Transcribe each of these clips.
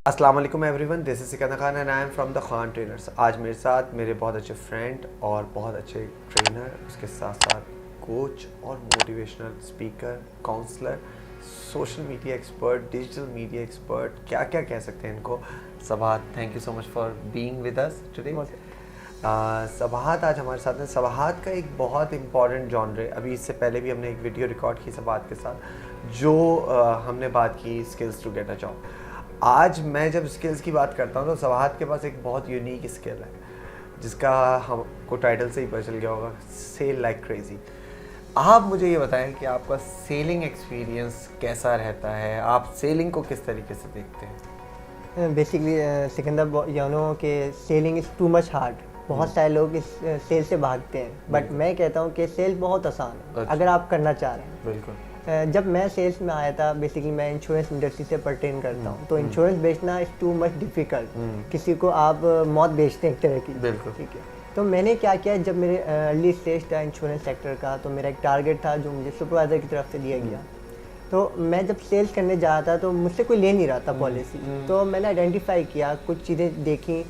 अस्सलाम वालेकुम everyone, this is Sikandar Khan and I am from the Khan trainers. आज मेरे साथ मेरे बहुत अच्छे फ्रेंड और बहुत अच्छे ट्रेनर, उसके साथ साथ कोच और motivational speaker, counsellor, social media expert, digital media expert, क्या क्या कह सकते हैं इनको। Sabahat, thank you so much for being with us today. Sabahat आज हमारे साथ हैं। सबाहत का एक बहुत इंपॉर्टेंट जॉनर, अभी इससे पहले भी हमने एक वीडियो रिकॉर्ड की सबाहत के साथ, जो हमने बात की skills to get a job. आज मैं जब स्किल्स की बात करता हूँ तो सबाहत के पास एक बहुत यूनिक स्किल है, जिसका हमको टाइटल से ही पता चल गया होगा, सेल लाइक क्रेजी। आप मुझे ये बताएं कि आपका सेलिंग एक्सपीरियंस कैसा रहता है, आप सेलिंग को किस तरीके से देखते हैं? बेसिकली सिकंदर यू नो कि selling is too much hard. बहुत सारे लोग इस सेल से भागते हैं, बट मैं कहता हूँ कि सेल बहुत आसान है। अच्छा। अगर आप करना चाह रहे हैं। बिल्कुल। जब मैं सेल्स में आया था, बेसिकली मैं इंश्योरेंस इंडस्ट्री से परटेन करता हूँ, तो इंश्योरेंस बेचना इज़ टू मच डिफ़िकल्ट। किसी को आप मौत बेचते हैं एक तरह की। बिल्कुल। ठीक है, तो मैंने क्या किया, जब मेरे अर्ली स्टेज था इंश्योरेंस सेक्टर का, तो मेरा एक टारगेट था जो मुझे सुपरवाइज़र की तरफ से दिया गया। तो मैं जब सेल्स करने जा रहा था तो मुझसे कोई ले नहीं रहा था पॉलिसी। तो मैंने आइडेंटिफाई किया, कुछ चीज़ें देखी।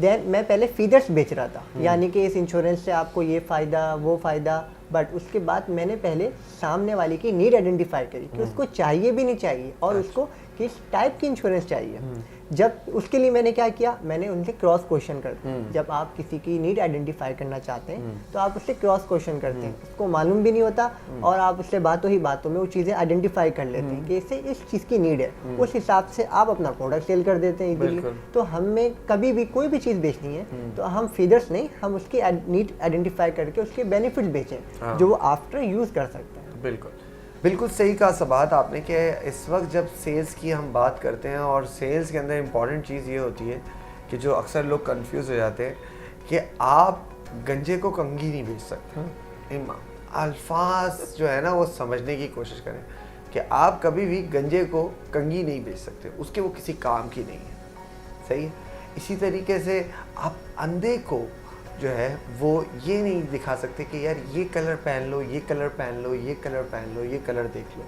देन मैं पहले फीडर्स बेच रहा था, यानी कि इस इंश्योरेंस से आपको ये फ़ायदा वो फ़ायदा। बट उसके बाद मैंने पहले सामने वाले की नीड आइडेंटिफाई करी कि उसको चाहिए भी नहीं चाहिए और उसको किस टाइप की इंश्योरेंस चाहिए। जब उसके लिए मैंने क्या किया, मैंने उनसे क्रॉस क्वेश्चन करते हैं। जब आप किसी की नीड आइडेंटिफाई करना चाहते हैं तो आप उससे क्रॉस क्वेश्चन करते हैं, उसको मालूम भी नहीं होता और आप उससे बातों ही बातों में वो चीज़ें आइडेंटिफाई कर लेते हैं कि इससे इस चीज़ की नीड है। उस हिसाब से आप अपना प्रोडक्ट सेल कर देते हैं इजीली। तो हमें कभी भी कोई भी चीज़ बेचनी है तो हम फीडर्स नहीं, हम उसकी नीड आइडेंटिफाई करके उसके बेनिफिट बेचें जो वो आफ्टर यूज़ कर सकते हैं। बिल्कुल बिल्कुल सही कहा सबाहत आपने कि इस वक्त जब सेल्स की हम बात करते हैं, और सेल्स के अंदर इम्पॉर्टेंट चीज़ ये होती है कि जो अक्सर लोग कंफ्यूज हो जाते हैं कि आप गंजे को कंघी नहीं बेच सकते। अल्फाज जो है ना वो समझने की कोशिश करें कि आप कभी भी गंजे को कंघी नहीं बेच सकते, उसके वो किसी काम की नहीं है। सही है। इसी तरीके से आप अंधे को जो है वो ये नहीं दिखा सकते कि यार ये कलर पहन लो, ये कलर पहन लो, ये कलर पहन लो, ये कलर देख लो।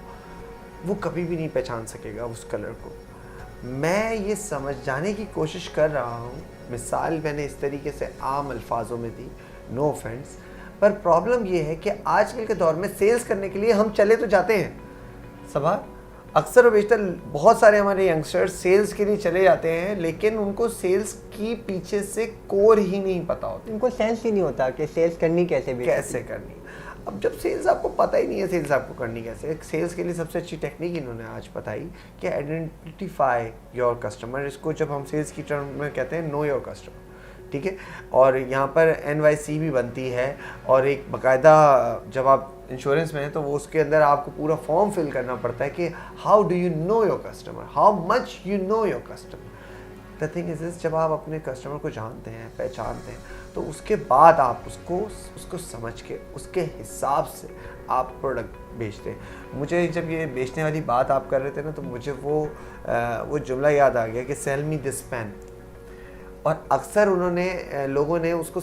वो कभी भी नहीं पहचान सकेगा उस कलर को। मैं ये समझ जाने की कोशिश कर रहा हूँ। मिसाल मैंने इस तरीके से आम अल्फाजों में दी, नो ऑफेंस, पर प्रॉब्लम ये है कि आजकल के दौर में सेल्स करने के लिए हम चले तो जाते हैं सभा, अक्सर और बेशतर बहुत सारे हमारे यंगस्टर्स सेल्स के लिए चले जाते हैं, लेकिन उनको सेल्स की पीछे से कोर ही नहीं पता होता, उनको सेंस ही नहीं होता कि सेल्स करनी कैसे करनी। अब जब सेल्स आपको पता ही नहीं है सेल्स आपको करनी कैसे, सेल्स के लिए सबसे अच्छी टेक्निक इन्होंने आज बताई कि आइडेंटिफाई योर कस्टमर। इसको जब हम सेल्स की टर्म में कहते हैं नो योर कस्टमर, ठीक है। और यहाँ पर NYC भी बनती है, और एक बाकायदा जब आप इंश्योरेंस में है तो वो उसके अंदर आपको पूरा फॉर्म फिल करना पड़ता है कि how do you know your customer, how much you know your customer. The thing is this, जब आप अपने कस्टमर को जानते हैं, पहचानते हैं, तो उसके बाद आप उसको समझ के उसके हिसाब से आप प्रोडक्ट बेचते हैं। मुझे जब ये बेचने वाली बात आप कर रहे थे ना, तो मुझे वो जुमला याद आ गया कि सेल मी दिस पेन। और अक्सर लोगों ने उसको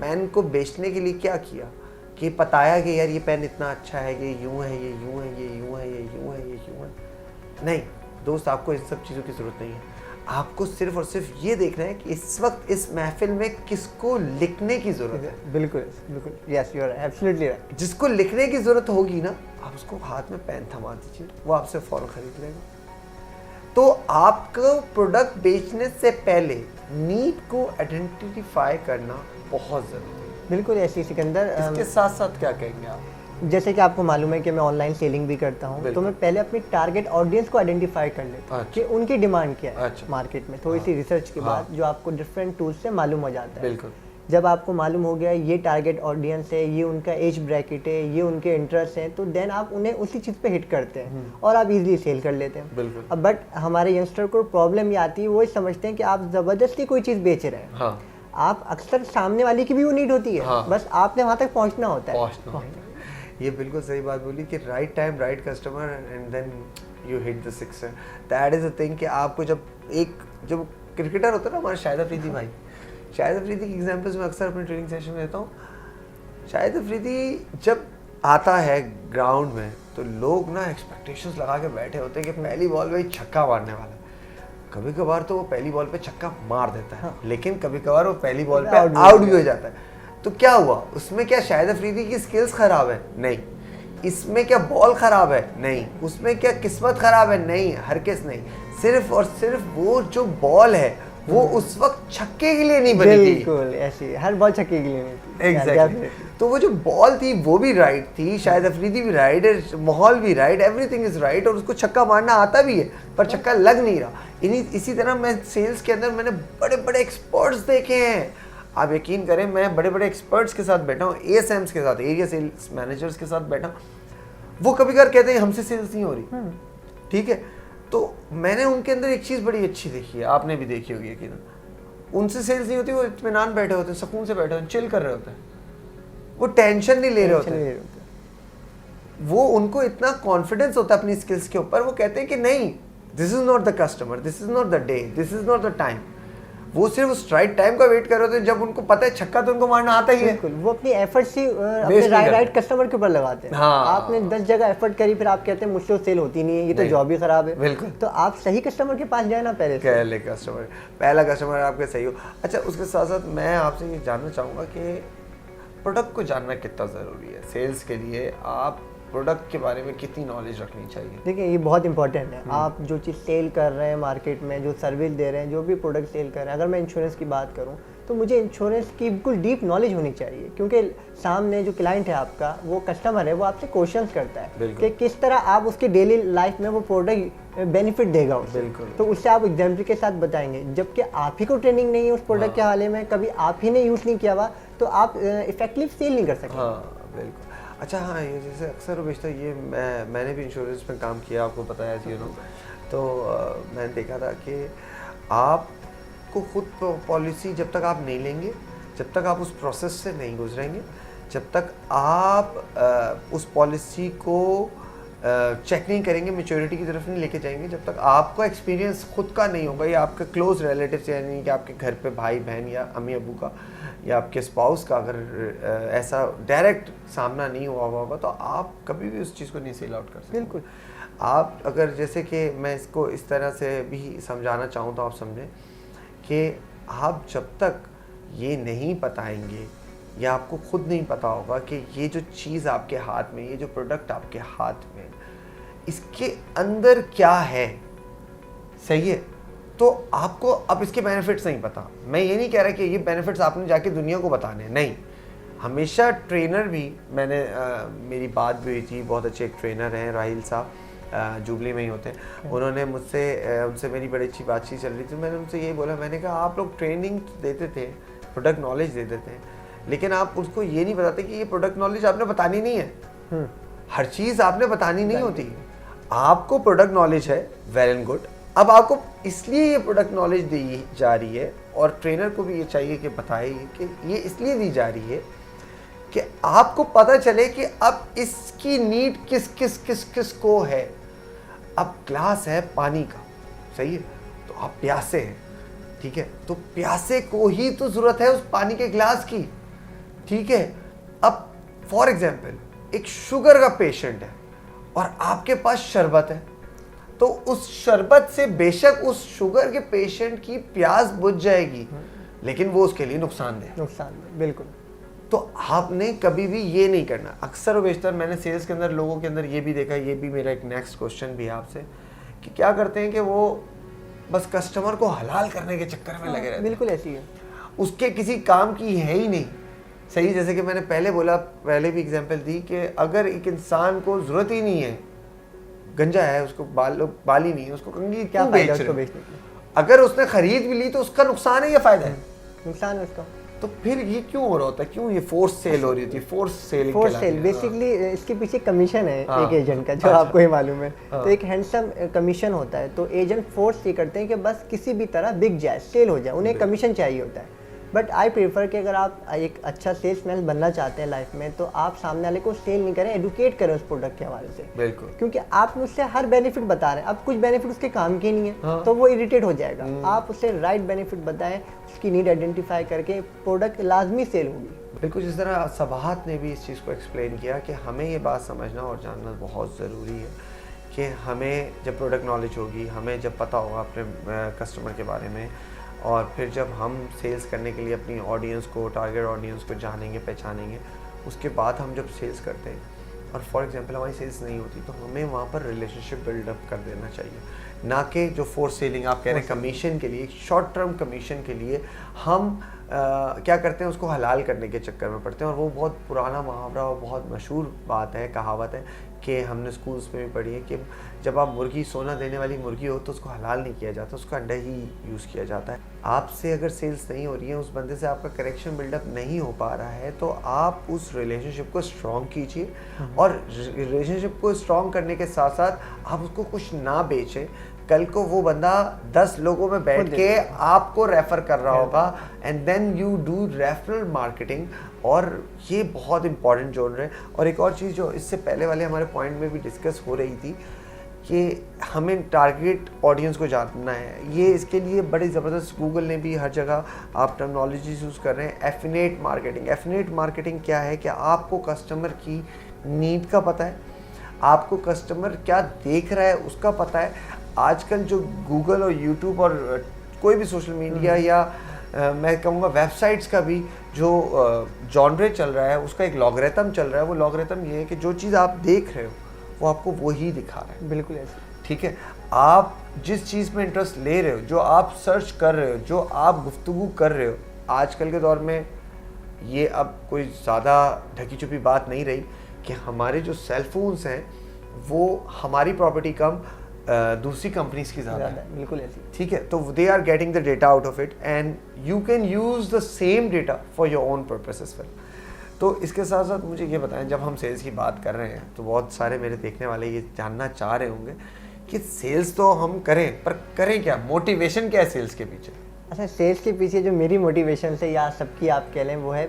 पेन को बेचने के लिए क्या किया कि बताया कि यार ये पेन इतना अच्छा है, ये यूं है, ये यूं है, ये यूं है, ये यूं है, ये यूं है। नहीं दोस्त, आपको इन सब चीज़ों की ज़रूरत नहीं है। आपको सिर्फ और सिर्फ ये देखना है कि इस वक्त इस महफिल में किसको लिखने की ज़रूरत है। बिल्कुल बिल्कुल, yes you are absolutely right. जिसको लिखने की ज़रूरत होगी ना, आप उसको हाथ में पेन थमा दीजिए, वो आपसे फ़ौरन खरीद लेगा। तो आपको प्रोडक्ट बेचने से पहले नीड को आइडेंटिफाई करना बहुत ज़रूरी है। बिल्कुल ऐसी सिकंदर। इसके साथ साथ क्या कहेंगे आप? जैसे कि आपको मालूम है कि मैं ऑनलाइन सेलिंग भी करता हूँ, तो मैं पहले अपनी टारगेट ऑडियंस को आइडेंटिफाई कर लेता हूँ कि उनकी डिमांड क्या है मार्केट में। थोड़ी सी रिसर्च के बाद जो आपको डिफरेंट टूल्स से मालूम हो जाता है। बिल्कुल। जब आपको मालूम हो गया ये टारगेट ऑडियंस है, ये उनका एज ब्रैकेट है, ये उनके इंटरेस्ट हैं, तो देन आप उन्हें उसी चीज़ पे हिट करते हैं और आप इजीली सेल कर लेते हैं। बिल्कुल। अब बट हमारे यंगस्टर को प्रॉब्लम ये आती है, वो समझते हैं कि आप ज़बरदस्ती कोई चीज़ बेच रहे हैं। हाँ। आप अक्सर सामने वाले की भी वो नीड होती है। हाँ। बस आपने वहाँ तक पहुँचना होता है। ये बिल्कुल सही बात बोली कि right time right customer and then you hit the sixer. That is a thing कि आपको जब क्रिकेटर होता है ना, हमारे शाहिद अफरीदी भाई, शाहिद अफरीदी की एग्जांपल्स मैं अक्सर अपने ट्रेनिंग सेशन में देता हूँ। शाहिद अफरीदी जब आता है ग्राउंड में तो लोग ना एक्सपेक्टेशंस लगा के बैठे होते हैं कि पहली बॉल में ही छक्का मारने वाला है। कभी कभार तो वो पहली बॉल पे छक्का मार देता है, लेकिन कभी कभार वो पहली बॉल पे आउट आउट भी हो जाता है। तो क्या हुआ उसमें? क्या शाहिद अफरीदी की स्किल्स खराब है? नहीं। इसमें क्या बॉल खराब है? नहीं। उसमें क्या किस्मत खराब है? नहीं, हरगिज़ नहीं। सिर्फ और सिर्फ वो जो बॉल है वो उस वक्त छक्के के लिए नहीं बनी थी। बिल्कुल ऐसी हर बॉल छक्के के लिए नहीं थी। एग्जैक्टली। तो वो जो बॉल थी वो भी राइट थी, शायद अफरीदी भी राइट है, माहौल भी राइट, एवरीथिंग इज राइट, और उसको छक्का मारना आता भी है पर छक्का लग नहीं रहा। इसी तरह मैं सेल्स के अंदर मैंने बड़े बड़े एक्सपर्ट्स देखे हैं। आप यकीन करें, मैं बड़े बड़े एक्सपर्ट्स के साथ बैठा हूँ, एएसएम्स के साथ, एरिया सेल्स मैनेजर्स के साथ बैठा हूँ। वो कभी कभार कहते हैं हमसे सेल्स नहीं हो रही, ठीक है। तो मैंने उनके अंदर एक चीज़ बड़ी अच्छी देखी है, आपने भी देखी होगी यकीन। उनसे सेल्स नहीं होती, वो इत्मीनान बैठे होते हैं, सुकून से बैठे होते हैं, चिल कर रहे होते हैं, वो टेंशन नहीं ले रहे होते। वो उनको इतना कॉन्फिडेंस होता है अपनी स्किल्स के ऊपर, वो कहते हैं कि नहीं, this is not the customer, this is not the day, this is not the time. वो सिर्फ उस राइट टाइम का वेट कर रहे होते हैं जब उनको पता है छक्का तो उनको मारना आता ही है। बिल्कुल, वो अपनी एफर्ट्स ही अपने राइट कस्टमर के ऊपर लगाते हैं। हाँ। आपने 10 जगह एफर्ट करी, फिर आप कहते हैं मुझसे सेल होती नहीं है, ये तो जॉब ही खराब है। बिल्कुल। तो आप सही कस्टमर के पास जाए ना, पहले कस्टमर, पहला कस्टमर आपके सही हो। अच्छा, उसके साथ साथ मैं आपसे ये जानना चाहूँगा कि प्रोडक्ट को जानना कितना ज़रूरी है सेल्स के लिए? आप प्रोडक्ट के बारे में कितनी नॉलेज रखनी चाहिए? देखिए, ये बहुत इंपॉर्टेंट है। आप जो चीज़ सेल कर रहे हैं मार्केट में, जो सर्विस दे रहे हैं, जो भी प्रोडक्ट सेल कर रहे हैं, अगर मैं इंश्योरेंस की बात करूं तो मुझे इंश्योरेंस की बिल्कुल डीप नॉलेज होनी चाहिए, क्योंकि सामने जो क्लाइंट है आपका, वो कस्टमर है, वो आपसे क्वेश्चंस करता है कि किस तरह आप उसके डेली लाइफ में वो प्रोडक्ट बेनिफिट देगा उसे। बिल्कुल। तो उससे आप एग्जाम्पल के साथ बताएंगे, जबकि आप ही को ट्रेनिंग नहीं है उस प्रोडक्ट के हाले में, कभी आप ही ने यूज़ नहीं किया हुआ, तो आप इफेक्टिव सेल नहीं कर सकते। हाँ बिल्कुल। अच्छा, हाँ, ये जैसे अक्सर और बेशतर ये मैंने भी इंश्योरेंस में काम किया, आपको पता है यू नो। तो मैंने देखा था कि आपको खुद पॉलिसी जब तक आप नहीं लेंगे, जब तक आप उस प्रोसेस से नहीं गुजरेंगे, जब तक आप उस पॉलिसी को चेक नहीं करेंगे, मैच्योरिटी की तरफ नहीं लेके जाएंगे, जब तक आपका एक्सपीरियंस खुद का नहीं होगा या आपके क्लोज रिलेटिव से, यानी कि आपके घर पे भाई बहन या अम्मी अबू का या आपके स्पाउस का अगर ऐसा डायरेक्ट सामना नहीं हुआ होगा, तो आप कभी भी उस चीज़ को नहीं सेल आउट कर सकते। बिल्कुल। आप अगर, जैसे कि मैं इसको इस तरह से भी समझाना चाहूँ तो आप समझें कि आप जब तक ये नहीं बताएंगे या आपको खुद नहीं पता होगा कि ये जो चीज़ आपके हाथ में, ये जो प्रोडक्ट आपके हाथ में, इसके अंदर क्या है, सही है, तो आपको अब इसके बेनिफिट्स नहीं पता। मैं ये नहीं कह रहा कि ये बेनिफिट्स आपने जाके दुनिया को बताने, नहीं। हमेशा ट्रेनर भी, मेरी बात भी हुई थी, बहुत अच्छे एक ट्रेनर हैं राहिल साहब, जुबली में ही होते हैं। उन्होंने उनसे मेरी बड़ी अच्छी बातचीत चल रही थी। मैंने उनसे यही बोला, मैंने कहा आप लोग ट्रेनिंग देते थे, प्रोडक्ट नॉलेज देते थे, लेकिन आप उसको ये नहीं बताते कि ये प्रोडक्ट नॉलेज आपने बतानी नहीं है। हर चीज़ आपने बतानी नहीं होती। आपको प्रोडक्ट नॉलेज है, वेल एंड गुड। अब आपको इसलिए ये प्रोडक्ट नॉलेज दी जा रही है, और ट्रेनर को भी ये चाहिए कि बताए कि ये इसलिए दी जा रही है कि आपको पता चले कि अब इसकी नीड किस किस किस किस को है। अब ग्लास है पानी का, सही है, तो आप प्यासे हैं, ठीक है, तो प्यासे को ही तो ज़रूरत है उस पानी के ग्लास की, ठीक है। अब फॉर एग्जाम्पल एक शुगर का पेशेंट है और आपके पास शरबत है, तो उस शरबत से बेशक उस शुगर के पेशेंट की प्यास बुझ जाएगी, लेकिन वो उसके लिए नुकसानदेह, बिल्कुल। तो आपने कभी भी ये नहीं करना। अक्सर और बेशतर मैंने सेल्स के अंदर लोगों के अंदर ये भी देखा, ये भी मेरा एक नेक्स्ट क्वेश्चन भी है आपसे, कि क्या करते हैं कि वो बस कस्टमर को हलाल करने के चक्कर में लगे रहते हैं। बिल्कुल ऐसी है, उसके किसी काम की है ही नहीं, सही। जैसे कि मैंने पहले बोला, पहले भी एग्जांपल दी कि अगर एक इंसान को ज़रूरत ही नहीं है, गंजा है, उसको बाल ही नहीं है, उसको कंघी क्या क्यों फायदा बेच उसको रहे? बेचने की? अगर उसने खरीद भी ली तो उसका नुकसान है या फ़ायदा है? नुकसान है उसका। तो फिर ये क्यों हो रहा होता है? क्यों ये फोर्स सेल हो रही थी? फोर्स सेल बेसिकली इसके पीछे कमीशन है एक एजेंट का, जो अच्छा। आपको ही मालूम है। तो एक हैंडसम कमीशन होता है, तो एजेंट फोर्स ये करते हैं कि बस किसी भी तरह बिक जाए, सेल हो जाए, उन्हें कमीशन चाहिए होता है। बट आई प्रेफर कि अगर आप एक अच्छा सेल्समैन बनना चाहते हैं लाइफ में, तो आप सामने वाले को सेल नहीं करें, एडुकेट करें उस प्रोडक्ट के हवाले से। बिल्कुल। क्योंकि आप मुझसे हर बेनिफिट बता रहे हैं, अब कुछ बेनिफिट उसके काम के नहीं है, तो वो इरिटेट हो जाएगा। आप उसे राइट बेनिफिट बताएं, उसकी नीड आइडेंटिफाई करके प्रोडक्ट लाजमी सेल होगी। बिल्कुल, जिस तरह सबाहत ने भी इस चीज़ को एक्सप्लेन किया कि हमें ये बात समझना और जानना बहुत ज़रूरी है कि हमें जब प्रोडक्ट नॉलेज होगी, हमें जब पता होगा अपने कस्टमर के बारे में, और फिर जब हम सेल्स करने के लिए अपनी ऑडियंस को, टारगेट ऑडियंस को जानेंगे, पहचानेंगे, उसके बाद हम जब सेल्स करते हैं और फॉर एग्जांपल हमारी सेल्स नहीं होती, तो हमें वहाँ पर रिलेशनशिप बिल्डअप कर देना चाहिए, ना कि जो फोर्स सेलिंग आप कह रहे हैं कमीशन के लिए, शॉर्ट टर्म कमीशन के लिए हम क्या करते हैं, उसको हलाल करने के चक्कर में पड़ते हैं। और वो बहुत पुराना मुहावरा और बहुत मशहूर बात है, कहावत है कि हमने स्कूल्स में भी पढ़ी है कि जब आप मुर्गी, सोना देने वाली मुर्गी हो तो उसको हलाल नहीं किया जाता, उसका अंडा ही यूज़ किया जाता है। आपसे अगर सेल्स नहीं हो रही है, उस बंदे से आपका कनेक्शन बिल्डअप नहीं हो पा रहा है, तो आप उस रिलेशनशिप को स्ट्रॉन्ग कीजिए, और रिलेशनशिप को स्ट्रॉन्ग करने के साथ साथ आप उसको कुछ ना बेचें। कल को वो बंदा 10 लोगों में बैठ के आपको रेफर कर रहा होगा, and then you do referral marketing, और ये बहुत इंपॉर्टेंट जोन है। और एक और चीज़ जो इससे पहले वाले हमारे पॉइंट में भी डिस्कस हो रही थी कि हमें टारगेट ऑडियंस को जानना है, ये इसके लिए बड़ी ज़बरदस्त, गूगल ने भी हर जगह आप टर्मिनोलॉजी यूज़ कर रहे हैं, एफिनेट मार्केटिंग। एफिनेट मार्केटिंग क्या है कि आपको कस्टमर की नीड का पता है, आपको कस्टमर क्या देख रहा है उसका पता है। आजकल जो गूगल और यूट्यूब और कोई भी सोशल मीडिया या मैं कहूँगा वेबसाइट्स का भी जो जॉनरे चल रहा है, उसका एक लॉगरिथम चल रहा है। वो लॉगरिथम ये है कि जो चीज़ आप देख रहे हो वो आपको वही दिखा रहा है। बिल्कुल ऐसे, ठीक है, आप जिस चीज़ में इंटरेस्ट ले रहे हो, जो आप सर्च कर रहे हो, जो आप गुफ्तगू कर रहे हो, आजकल के दौर में ये अब कोई ज़्यादा ढकी छुपी बात नहीं रही कि हमारे जो सेल फोन्स हैं वो हमारी प्रॉपर्टी कम दूसरी कंपनीज की ज़्यादा है। बिल्कुल ऐसे, ठीक है, तो they are getting the data out of it, and you can use the same data for your own purpose as well. तो इसके साथ साथ मुझे ये बताएं, जब हम सेल्स की बात कर रहे हैं तो बहुत सारे मेरे देखने वाले ये जानना चाह रहे होंगे कि सेल्स तो हम करें, पर करें क्या, मोटिवेशन क्या है सेल्स के पीछे? अच्छा, सेल्स के पीछे जो मेरी मोटिवेशन है या सबकी आप कह लें वो है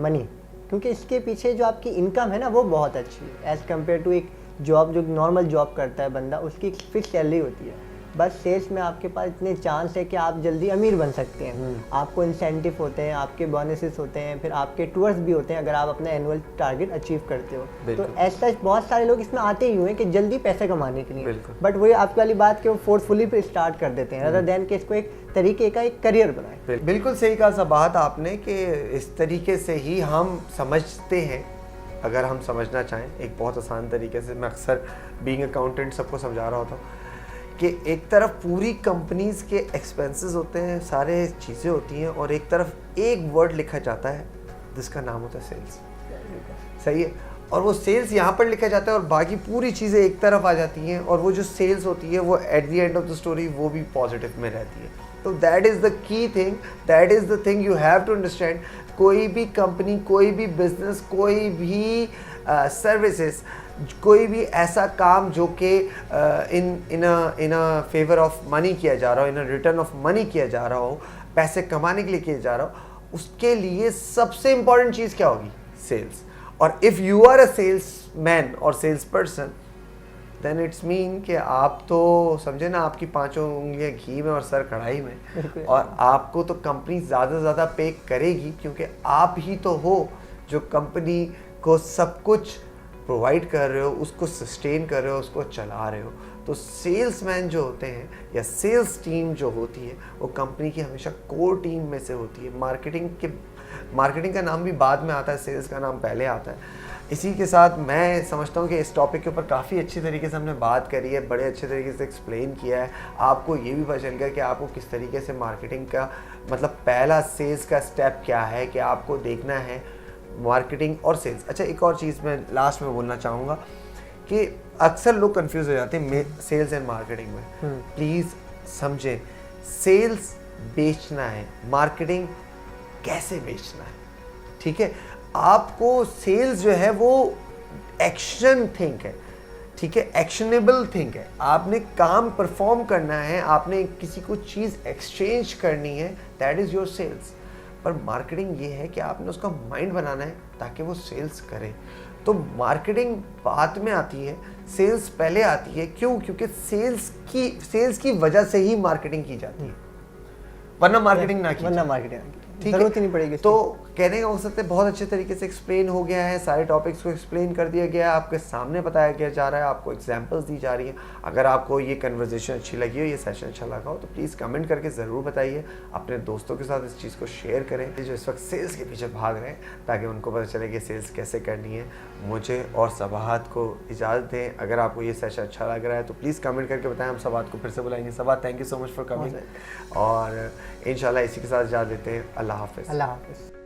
मनी, क्योंकि इसके पीछे जो आपकी इनकम है ना वो बहुत अच्छी है एज़ कम्पेयर टू एक जॉब जो नॉर्मल जॉब करता है बंदा, उसकी फिक्स सैलरी होती है। बस सेल्स में आपके पास इतने चांस है कि आप जल्दी अमीर बन सकते हैं। आपको इंसेंटिव होते हैं, आपके बोनसेस होते हैं, फिर आपके टूर्स भी होते हैं अगर आप अपना एनुअल टारगेट अचीव करते हो। तो ऐसा बहुत सारे लोग इसमें आते ही हुए हैं कि जल्दी पैसे कमाने के लिए, बट वही आपकी वाली बात कि वो फोर्सफुली पे स्टार्ट कर देते हैं रादर देन कि इसको एक तरीके का एक करियर बनाए। बिल्कुल सही कहा बात आपने कि इस तरीके से ही हम समझते हैं, अगर हम समझना चाहें एक बहुत आसान तरीके से। मैं अक्सर बीइंग अकाउंटेंट सबको समझा रहा होता हूँ कि एक तरफ पूरी कंपनीज के एक्सपेंसेस होते हैं, सारे चीज़ें होती हैं, और एक तरफ एक वर्ड लिखा जाता है जिसका नाम होता है सेल्स। सही है, और वो सेल्स यहाँ पर लिखा जाता है और बाकी पूरी चीज़ें एक तरफ आ जाती हैं, और वो जो सेल्स होती है वो at the end of the story वो भी पॉजिटिव में रहती है। तो that is the key thing, that is the thing you have to understand. कोई भी कंपनी, कोई भी बिजनेस, कोई भी सर्विसेज, कोई भी ऐसा काम जो कि इन अ फेवर ऑफ मनी किया जा रहा हो, इन अ रिटर्न ऑफ मनी किया जा रहा हो, पैसे कमाने के लिए किया जा रहा हो, उसके लिए सबसे इंपॉर्टेंट चीज़ क्या होगी? सेल्स। और if you are a sales man और sales person, then it's mean कि आप तो समझे ना, आपकी 5 उंगलियां घी में और सर कढ़ाई में, और आपको तो कंपनी ज़्यादा से ज़्यादा पे करेगी, क्योंकि आप ही तो हो जो कंपनी को सब कुछ प्रोवाइड कर रहे हो, उसको सस्टेन कर रहे हो, उसको चला रहे हो। तो सेल्समैन जो होते हैं या सेल्स टीम जो होती है वो कंपनी की हमेशा कोर टीम में से होती है। मार्केटिंग का नाम भी बाद में आता है, सेल्स का नाम पहले आता है। इसी के साथ मैं समझता हूँ कि इस टॉपिक के ऊपर काफ़ी अच्छी तरीके से हमने बात करी है, बड़े अच्छे तरीके से एक्सप्लेन किया है। आपको ये भी पता चल गया कि आपको किस तरीके से मार्केटिंग का मतलब पहला सेल्स का स्टेप क्या है, कि आपको देखना है मार्केटिंग और सेल्स। अच्छा, एक और चीज़ मैं लास्ट में बोलना चाहूँगा कि अक्सर लोग कंफ्यूज हो जाते हैं सेल्स एंड मार्केटिंग में। प्लीज़ समझें, सेल्स बेचना है, मार्केटिंग कैसे बेचना है। ठीक है, आपको सेल्स जो है वो एक्शन थिंक है, ठीक है, एक्शनेबल थिंक है। आपने काम परफॉर्म करना है, आपने किसी को चीज़ एक्सचेंज करनी है, दैट इज़ योर सेल्स। पर मार्केटिंग ये है कि आपने उसका माइंड बनाना है ताकि वो सेल्स करे। तो मार्केटिंग बाद में आती है, सेल्स पहले आती है। क्यों? क्योंकि सेल्स की वजह से ही मार्केटिंग की जाती है, वरना मार्केटिंग ना की। ठीक जरूरत ही है नहीं पड़ेगी तो कहने का मकसद है बहुत अच्छे तरीके से एक्सप्लेन हो गया है, सारे टॉपिक्स को एक्सप्लेन कर दिया गया है, आपके सामने बताया गया जा रहा है, आपको एग्जांपल्स दी जा रही हैं। अगर आपको ये कन्वर्सेशन अच्छी लगी हो, ये सेशन अच्छा लगा हो तो प्लीज़ कमेंट करके ज़रूर बताइए, अपने दोस्तों के साथ इस चीज़ को शेयर करें जो इस वक्त सेल्स के पीछे भाग रहे हैं, ताकि उनको पता चले कि सेल्स कैसे करनी है। मुझे और सबाहत को इजाज़त दें। अगर आपको ये सेशन अच्छा लग रहा है तो प्लीज़ कमेंट करके बताएं, हम सबाहत को फिर से बुलाएंगे। Sabahat, thank you so much for coming, और इंशाल्लाह इसी के साथ इजाज़त देते हैं। अल्लाह हाफ़िज़। अल्लाह हाफ़िज़।